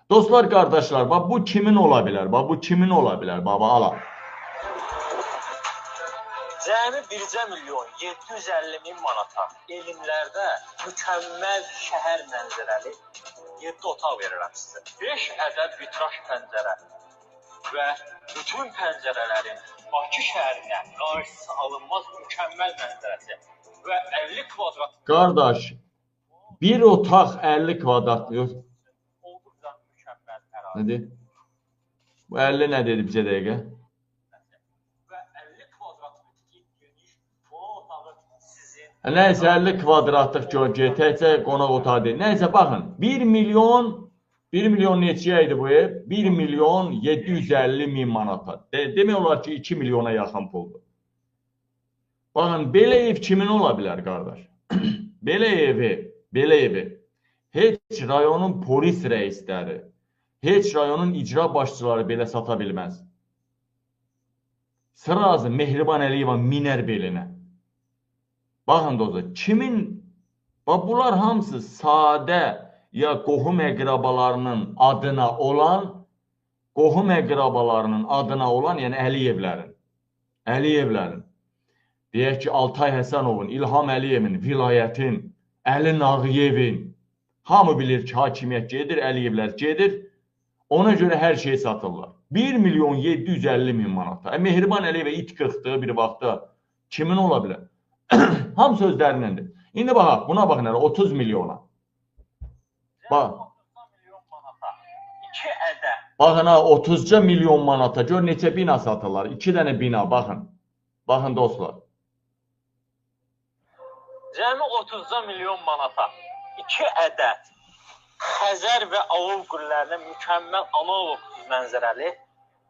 Dostlar, qardaşlar, bax bu kimin ola bilər? Bax bu kimin ola bilər? Baba ala. Cəmi 1 milyon 750 min manata elmlərdə mükəmməl şəhər mənzərəli 7 otaq verirəm sizə. 5 ədəd vitraj pəncərə və bütün pəncərələrin Bakı şəhərinə qarşısı alınmaz mükəmməl mənzərəsi və 50 kvadrat. Qardaş, bir otaq 50 kvadrat yox. Olduqca mükəmməl ərazi. Nədir? Bu 50 nə dedi bizə dəqiqə? Nəysə 50 kvadratlıq təkcə qonaq otağı deyil. Nəysə baxın, 1 milyon neçəyə idi bu ev? 1 milyon 750 min manata. Demək olar ki 2 milyona yaxın puldur. Baxın, belə ev kimin ola bilər qardaş? Belə evi heç rayonun polis rəisləri, heç rayonun icra başçıları belə sata bilməz. Sırazı Mehriban Əliyeva minər belinə. Baxın dostlar, bunlar hamısı sadə ya qohum əqrabalarının adına olan, yəni Əliyevlərin, deyək ki, Altay Həsənovun, İlham Əliyevin, vilayətin, Əli Nağıyevin, hamı bilir ki, hakimiyyət gedir, Əliyevlər gedir, ona görə hər şey satırlar. 1 milyon 750 min manata. Mehriban Əliyevə it qırxdığı bir vaxtda kimin ola bilər? Ham sözlərinəndir. İndi baxaq, buna baxın, 30 milyona. Bax. 2 ədəd. Baxın, 30 milyon manata. Gör neçə bina satırlar. 2 dənə bina, baxın. Baxın dostlar. Cəmi 30 milyon manata 2 ədəd Xəzər və Avul qüllərinə mükəmməl analog mənzərəli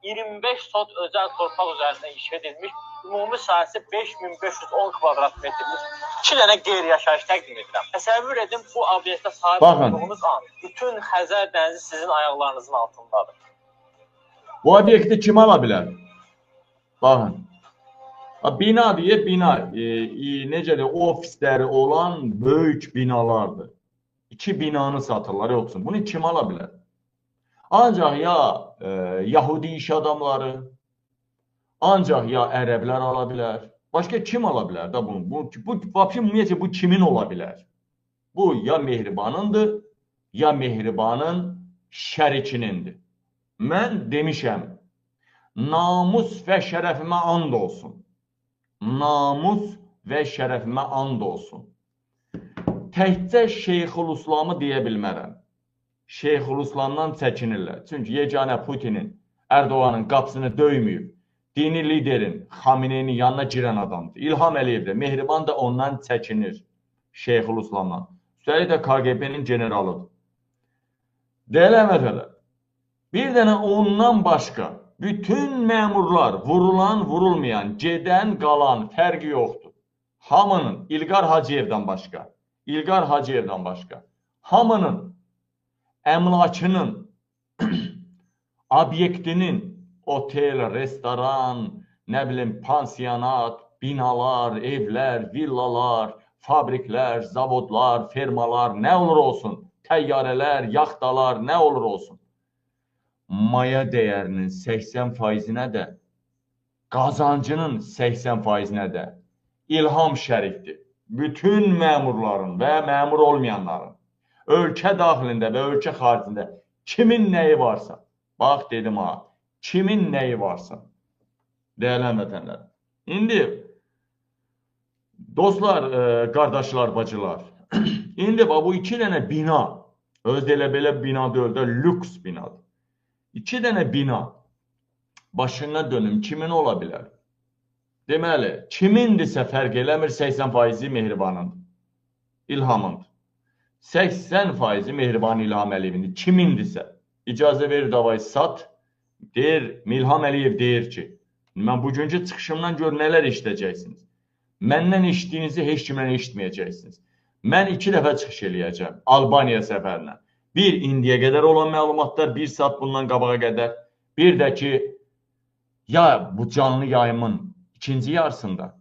25 sot özəl torpaq üzərində inşa edilmiş, ümumi sahəsi 5510 kvadrat metrlik 2 dənə qeyri-yaşayış təqdim edirəm. Təsəvvür edin, bu obyektə sahib olduğunuz an bütün Xəzər dənizi sizin ayaqlarınızın altındadır. Bu obyekti kim ala bilər? Baxın. Bina deyə bina, necə deyək, ofisləri olan böyük binalardır. 2 binanı satırlar, yoxsun. Bunu kim ala bilər? Ancaq ya Yahudi iş adamları, ancaq ya ərəblər ala bilər. Başqa kim ala bilər da bunu? Ümumiyyətlə, bu kimin ola bilər? Bu ya Mehribanındır, ya Mehribanın şərikinindir. Mən demişəm, namus və şərəfimə and olsun. Namus və şərəfimə and olsun. Təkcə Şeyxülislamı deyə bilmərəm. Şeyxülislamdan çəkinirlər. Çünki yeganə Putinin, Ərdoğanın qapısını döyməyib, dini liderin, Xameneyinin yanına girən adamdır. İlham Əliyev də, Mehriban da ondan çəkinir. Şeyxülislamdan. Üstəlik də KGB-nin generalıdır. Dəyərli əməkdaşlar, bir dənə ondan başqa bütün məmurlar, vurulan, vurulmayan, gedən, qalan fərqi yoxdur. Hamının, İlqar Hacıyevdən başqa, hamının əmlakının, obyektinin, otel, restoran, nə bilim, pansionat, binalar, evlər, villalar, fabriklər, zavodlar, fermalar, nə olur olsun, təyyarələr, yaxtalar, nə olur olsun. Maya dəyərinin 80%-nə də, qazancının 80%-nə də İlham şərikdir. Bütün məmurların və məmur olmayanların ölkə daxilində və ölkə xaricində kimin nəyi varsa, bax dedim ha, kimin nəyi varsa, dəyərli həmvətənlər. İndi, dostlar, qardaşlar, bacılar, indi bu 2 dənə bina, özdə elə belə bina deyil də, lüks binadır. 2 dənə bina, başına dönüm, kimin ola bilər? Deməli, kimindirsə fərq eləmir, 80%-i Mehribanındır, İlhamındır. 80%-i Mehriban İlham Əliyevindir. Kimindirsə, icazə verir davayı sat, deyir, İlham Əliyev deyir ki, mən bugünkü çıxışımdan gör nələr işləyəcəksiniz. Məndən işlədiyinizi heç kimdən işitməyəcəksiniz. Mən 2 dəfə çıxış eləyəcəm Albaniya səfərinə. Bir, indiyə qədər olan məlumatlar, 1 saat bundan qabağa qədər. Bir də ki, ya bu canlı yayımın ikinci yarısında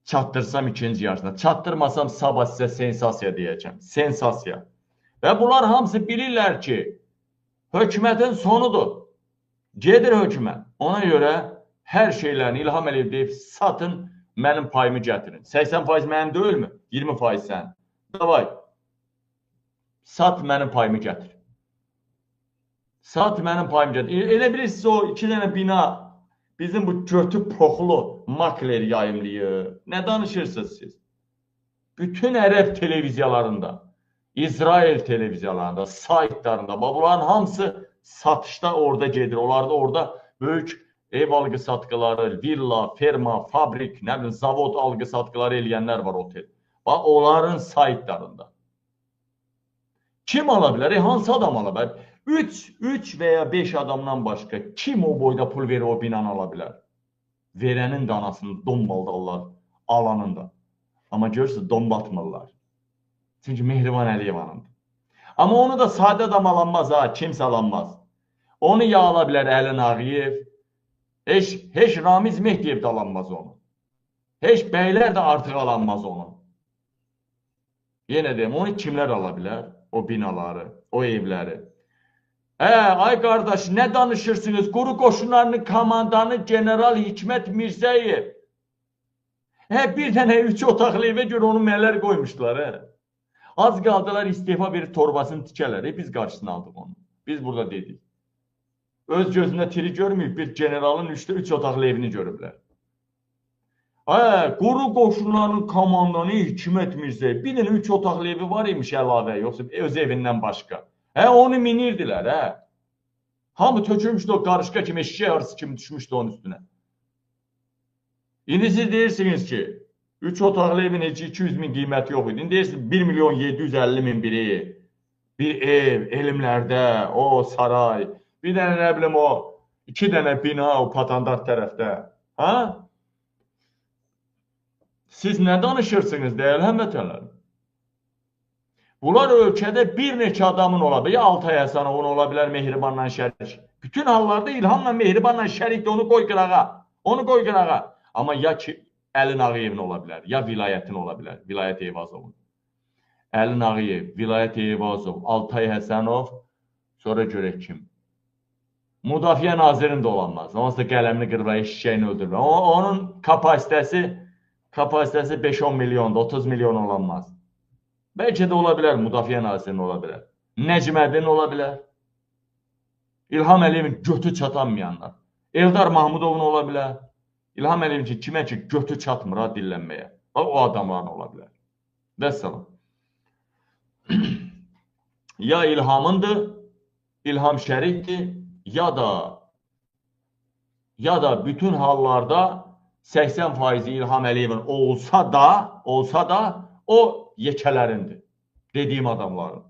çatdırsam ikinci yarısında, çatdırmasam sabah sizə sensasiya deyəcəm. Sensasiya. Və bunlar hamısı bilirlər ki, hökumətin sonudur. Gedir hökumət. Ona görə hər şeylərini İlham Əliyev deyib, satın, mənim payımı gətirin. 80% mənim deyilmi? 20% sən. Davay, sat mənim payımı gətir. Sat mənim payımı gətir. Elə bilirsiniz o 2 dənə bina bizim bu götü poxlu makler yayımlayır. Nə danışırsınız siz? Bütün ərəb televiziyalarında, İsrail televiziyalarında, saytlarında, bunların hamısı satışda orada gedir. Onlar da orada böyük ev algı satqıları, villa, ferma, fabrik, nə bilim, zavod algı satqıları eləyənlər var otel. Bax, onların saytlarında. Kim ala bilər? Hansı adam ala bilər? 3 və ya 5 adamdan başqa kim o boyda pul verir o binanı ala bilər? Verənin də anasını dombaldarlar, alanın da. Amma görürsünüz, dombatmırlar. Çünki Mehriban Əliyev hanımdır. Amma onu da sadə adam alanmaz ha, kimsə alanmaz. Onu ya ala bilər Əli Nağıyev, heç Ramiz Mehdiyev də alanmaz onu. Heç bəylər də artıq alanmaz onu. Yenə deyim, onu kimlər ala bilər? O binaları, o evləri. Ay qardaş, nə danışırsınız? Quru qoşunlarının komandanı General Hikmət Mirzəyev. Bir dənə 3 otaqlı evə görə onu mələr qoymuşdular. Az qaldılar istefa verib torbasını tikələr. Biz qarşısını aldıq onu. Biz burada dedik. Öz gözündə tiri görməyib, bir generalın 3 otaqlı evini görüblər. Quru qoşunlarının komandanı Hikmət Mirzəyev. Bir dənə 3 otaqlı evi var imiş əlavə, yoxsa öz evindən başqa. Onu minirdilər. Hamı tökülmüşdü o qarışqa kimi, eşşək arısı kimi düşmüşdü onun üstünə. İndi siz deyirsiniz ki, 3 otaqlı evin heç 200 min qiyməti yox idi. İndi deyirsiniz 1 milyon 750 min biri. Bir ev, elmlərdə, o saray. Bir dənə nə bilim o, 2 dənə bina o Patandar tərəfdə. Siz nə danışırsınız dəyərli həmvətənlər? Bunlar ölkədə bir neçə adamın ola bilər. Ya Altay Həsənovun ola bilər Mehribanla şərik. Bütün hallarda İlhamla Mehribanla şərikdir, onu qoy qırağa. Onu qoy qırağa. Amma ya ki Əli Nağıyevin ola bilər, ya vilayətin ola bilər, Vilayət Eyvazovun. Əli Nağıyev, Vilayət Eyvazov, Altay Həsənov, sonra görək kim? Müdafiə nazirin də olanmaz. Onsa qələmini qırba, eşşəyini öldürmə. Onun kapasitəsi 5-10 milyonda, 30 milyon olanmaz. Bəlkə də ola bilər, Müdafiə nazirinin ola bilər. Nəcmədin ola bilər. İlham Əliyevin götü çatanmayanlar. Eldar Mahmudovun ola bilər. İlham Əliyevin ki, kimə ki götü çatmır ha dillənməyə. O adamların ola bilər. Vəssalam. Ya İlhamındır, İlham şərikdir, ya da bütün hallarda 80% İlham Əliyevin olsa da o yekələrindir. Dediyim adamların.